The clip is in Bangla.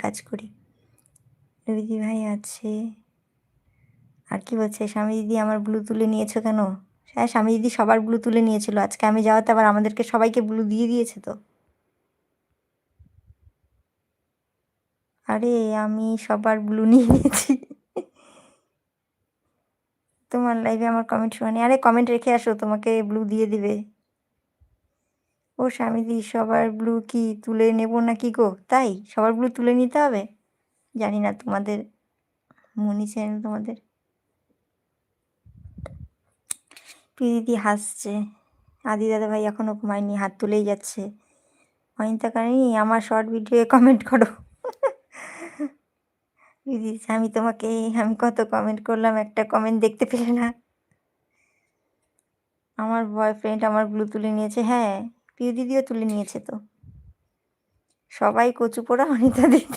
কাজ করি। রবি ভাই আছে। আর কি বলছে, স্বামী দিদি আমার ব্লু তুলে নিয়েছো কেন? হ্যাঁ, স্বামী দিদি সবার ব্লু তুলে নিয়েছিল। আজকে আমি যাওয়াতে আবার আমাদেরকে সবাইকে ব্লু দিয়ে দিয়েছে তো। আরে আমি সবার ব্লু নিয়ে নিয়েছি। তোমার লাইভে আমার কমেন্ট শোনেনি। আরে কমেন্ট রেখে আসো, তোমাকে ব্লু দিয়ে দিবে। ও স্বামীদি সবার ব্লু কি তুলে নেব নাকি গো? তাই? সবার ব্লু তুলে নিতে হবে? জানি না তোমাদের মনি চ্যানেল তোমাদের। দিদি হাসছে। আদি দাদা ভাই এখনও ঘুমায়নি, হাত তুলেই যাচ্ছে। অনিতা কারণী আমার শর্ট ভিডিওয়ে কমেন্ট করো। দিদি আমি কত কমেন্ট করলাম, একটা কমেন্ট দেখতে পেলে না? আমার বয়ফ্রেন্ড আমার ব্লু তুলে নিয়েছে। হ্যাঁ, প্রিয় দিদিও তুলে নিয়েছে তো। সবাই কচু পোড়া অনিতা দিদি।